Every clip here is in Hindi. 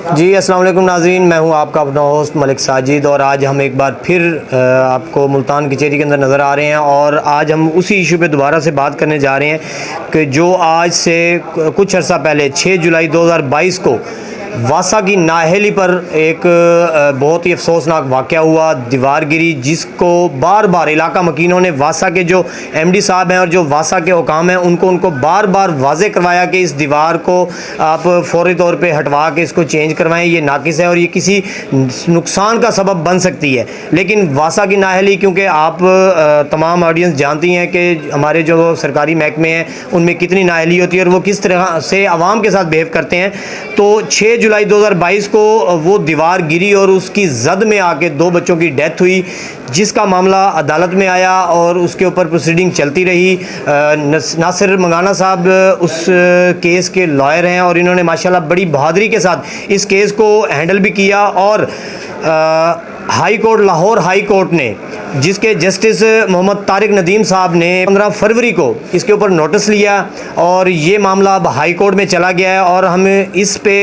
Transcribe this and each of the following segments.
जी अस्सलाम वालेकुम नाज़रीन, मैं हूं आपका अपना होस्ट मलिक साजिद और आज हम एक बार फिर आपको मुल्तान कचहरी के अंदर नज़र आ रहे हैं और आज हम उसी इशू पे दोबारा से बात करने जा रहे हैं कि जो आज से कुछ अर्सा पहले 6 जुलाई 2022 को वासा की नाहेली पर एक बहुत ही अफसोसनाक वाक़या हुआ, दीवार गिरी, जिसको बार बार इलाका मकीनों ने वासा के जो एमडी साहब हैं और जो वासा के हुकाम हैं उनको बार बार वाज़े करवाया कि इस दीवार को आप फौरी तौर पे हटवा के इसको चेंज करवाएं, ये नाकिस है और ये किसी नुकसान का सबब बन सकती है। लेकिन वासा की नाहेली, क्योंकि आप तमाम ऑडियंस जानती हैं कि हमारे जो सरकारी महकमे हैं उनमें कितनी नाहेली होती है और वो किस तरह से आवाम के साथ बिहेव करते हैं, तो 6 जुलाई 2022 को वो दीवार गिरी और उसकी जद में आके 2 बच्चों की डेथ हुई, जिसका मामला अदालत में आया और उसके ऊपर प्रोसीडिंग चलती रही। नासिर मंगाना साहब उस केस के लॉयर हैं और इन्होंने माशाल्लाह बड़ी बहादुरी के साथ इस केस को हैंडल भी किया और high court, Lahore high court ने, जिसके जस्टिस मोहम्मद तारिक नदीम साहब ने 15 फरवरी को इसके ऊपर नोटिस लिया और ये मामला अब हाई कोर्ट में चला गया है और हम इस पे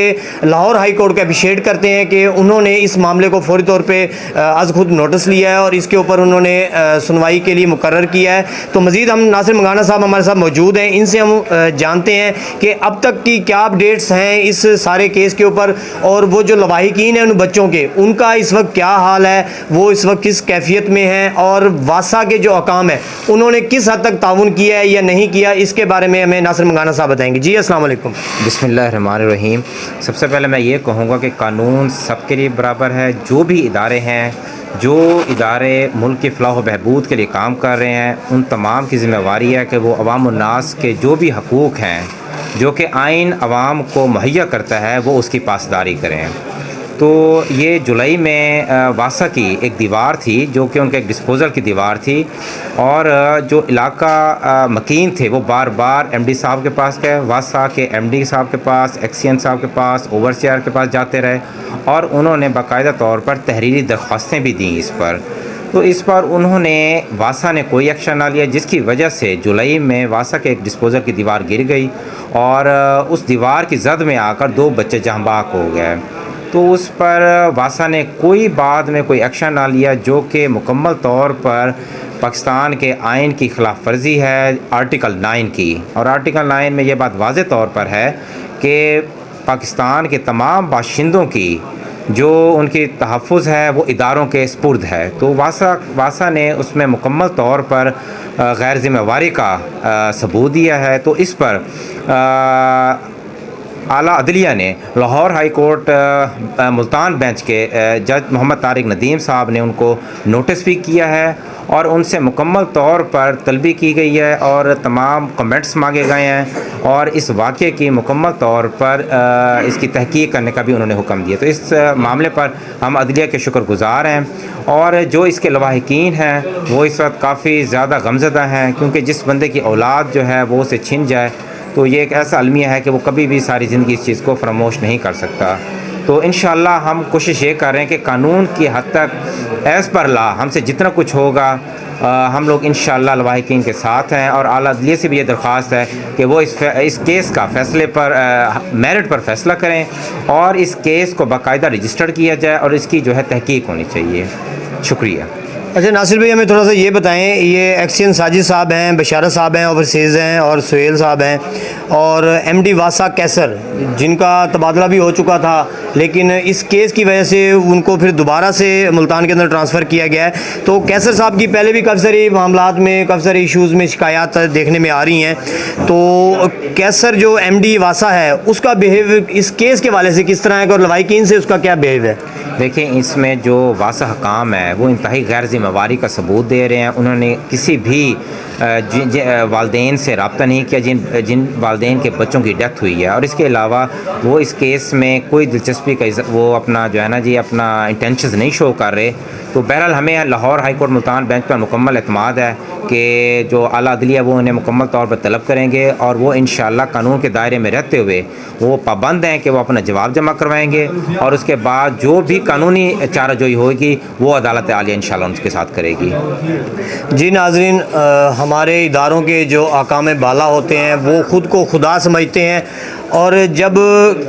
लाहौर हाई कोर्ट को अप्रिशिएट करते हैं कि उन्होंने इस मामले को फौरी तौर पे आज खुद नोटिस लिया है और इसके ऊपर उन्होंने सुनवाई के लिए मुकर्रर किया है। तो मज़ीद हम नासिर मंगाना साहब हमारे साथ मौजूद हैं, इनसे हम जानते हैं कि अब तक की क्या अपडेट्स हैं इस सारे केस के ऊपर और वो जो लवाहिकीन हैं उन बच्चों के, उनका इस वक्त क्या हाल है, वो इस वक्त किस कैफियत में है और वासा के जो हकाम है उन्होंने किस हद तक ताउन किया है या नहीं किया, इसके बारे में हमें नासिर मंगाना साहब बताएंगे। जी अस्सलाम वालेकुम। बिस्मिल्लाहिर्रहमानिर्रहीम। सबसे पहले मैं ये कहूँगा कि कानून सबके लिए बराबर है। जो भी इदारे हैं, जो इदारे मुल्क की फ़लाह व बहबूद के लिए काम कर रहे हैं, उन तमाम की ज़िम्मेवारी है कि वो अवाम उन्नास के जो भी हकूक़ हैं जो कि आइन अवाम को मुहैया करता है वो उसकी पासदारी करें। तो ये जुलाई में वासा की एक दीवार थी जो कि उनके एक डिस्पोज़ल की दीवार थी और जो इलाका मकीन थे वो बार बार एमडी साहब के पास गए, वासा के एमडी साहब के पास, एक्सीएन साहब के पास, ओवरसीआर के पास जाते रहे और उन्होंने बाकायदा तौर पर तहरीरी दरख्वास्तें भी दी इस पर। तो इस पर उन्होंने वासा ने कोई एक्शन ना लिया, जिसकी वजह से जुलाई में वासा के एक डिस्पोज़ल की दीवार गिर गई और उस दीवार की जद में आकर 2 बच्चे जहाँ बाक हो गए। तो उस पर वासा ने कोई बाद में कोई एक्शन ना लिया, जो कि मुकम्मल तौर पर पाकिस्तान के आइन की खिलाफ वर्जी है, आर्टिकल 9 की। और आर्टिकल 9 में ये बात वाज़े तौर पर है कि पाकिस्तान के तमाम बाशिंदों की जो उनकी तहफ़्फ़ुज़ है वो इदारों के स्पुर्द है। तो वासा ने उसमें मुकम्मल तौर पर गैर ज़िम्मेवारी का सबूत दिया है। तो इस पर आला अदलिया ने Lahore high court Multan bench के जज मोहम्मद तारिक नदीम साहब ने उनको नोटिस भी किया है और उनसे मुकम्मल तौर पर तलबी की गई है और तमाम कमेंट्स मांगे गए हैं और इस वाक़े की मुकम्मल तौर पर इसकी तहकीक करने का भी उन्होंने हुक्म दिया। तो इस मामले पर हम अदलिया के शुक्रगुज़ार हैं और जो इसके लवाहिकीन हैं वो इस वक्त काफ़ी ज़्यादा गमज़दा हैं, क्योंकि जिस बंदे की औलाद जो है वो उसे छिन जाए तो ये एक ऐसा अलमिया है कि वो कभी भी सारी ज़िंदगी इस चीज़ को फरामोश नहीं कर सकता। तो इंशाअल्लाह हम कोशिश ये कर रहे हैं कि कानून की हद तक एज़ पर ला हमसे जितना कुछ होगा हम लोग इंशाअल्लाह लवाहिकीन के साथ हैं और आला अदलिया से भी ये दरख्वास्त है कि वो इस केस का फ़ैसले पर मेरिट पर फ़ैसला करें और इस केस को बाकायदा रजिस्टर्ड किया जाए और इसकी जो है तहकीक होनी चाहिए। शुक्रिया। अच्छा नासिर भाई, हमें थोड़ा सा ये बताएं, ये एक्सीएन साजिद साहब हैं, बशारत साहब हैं, ओवरसीज़ हैं और सुहेल साहब हैं और एमडी वासा कैसर, जिनका तबादला भी हो चुका था लेकिन इस केस की वजह से उनको फिर दोबारा से मुल्तान के अंदर ट्रांसफ़र किया गया है। तो कैसर साहब की पहले भी काफ़ी सारी मामलात में, काफ़ी सारे इशूज़ में शिकायत देखने में आ रही हैं, तो कैसर जो एमडी वासा है उसका बिहेव इस केस के वाले से किस तरह है और लवाहिकीन से उसका क्या बिहेव है? देखिए, इसमें जो वासा हकाम है वो इंतहाई गैर ज़िम्मेवारी का सबूत दे रहे हैं। उन्होंने किसी भी वालदेन से रब्ता नहीं किया जिन वालदेन के बच्चों की डेथ हुई है और इसके अलावा वो इस केस में कोई दिलचस्पी का वो अपना जो है ना जी अपना इंटेंशंस नहीं शो कर रहे। तो बहरहाल हमें Lahore high court Multan bench पर मुकम्मल एतमाद है कि जो आला अदलिया वो उन्हें मुकम्मल तौर पर तलब करेंगे और वो इंशाअल्लाह कानून के दायरे में रहते हुए वो पाबंद हैं कि वो अपना जवाब जमा करवाएंगे और उसके बाद जो भी कानूनी चाराजोई होगी वो अदालत आलिया इंशाअल्लाह उनके साथ करेगी। जी नाज़रीन, हमारे इदारों के जो आकाम बाला होते हैं वो ख़ुद को खुदा समझते हैं, और जब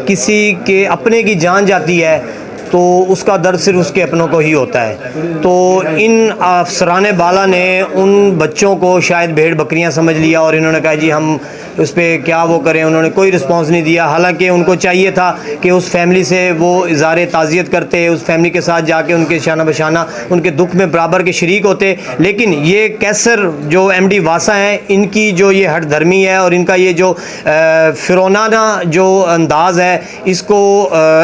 किसी के अपने की जान जाती है तो उसका दर्द सिर्फ उसके अपनों को ही होता है। तो इन अफसरान बाला ने उन बच्चों को शायद भेड़ बकरियां समझ लिया और इन्होंने कहा जी हम उस पर क्या वो करें। उन्होंने कोई रिस्पांस नहीं दिया, हालांकि उनको चाहिए था कि उस फैमिली से वो इज़हार ताज़ियत करते, उस फैमिली के साथ जाके उनके शाना बशाना उनके दुख में बराबर के शरीक होते। लेकिन ये कैसर जो MD वासा हैं, इनकी जो ये हट धर्मी है और इनका ये जो फिरौनाना जो अंदाज़ है, इसको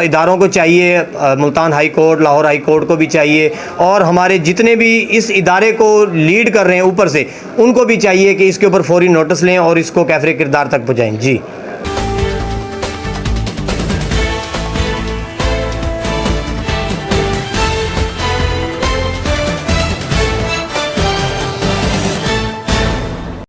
इदारों को चाहिए, Multan high court, Lahore high court को भी चाहिए, और हमारे जितने भी इस इदारे को लीड कर रहे हैं ऊपर से, उनको भी चाहिए कि इसके ऊपर फौरी नोटिस लें और इसको कैफरे किरदार तक पहुँचाएँ। जी।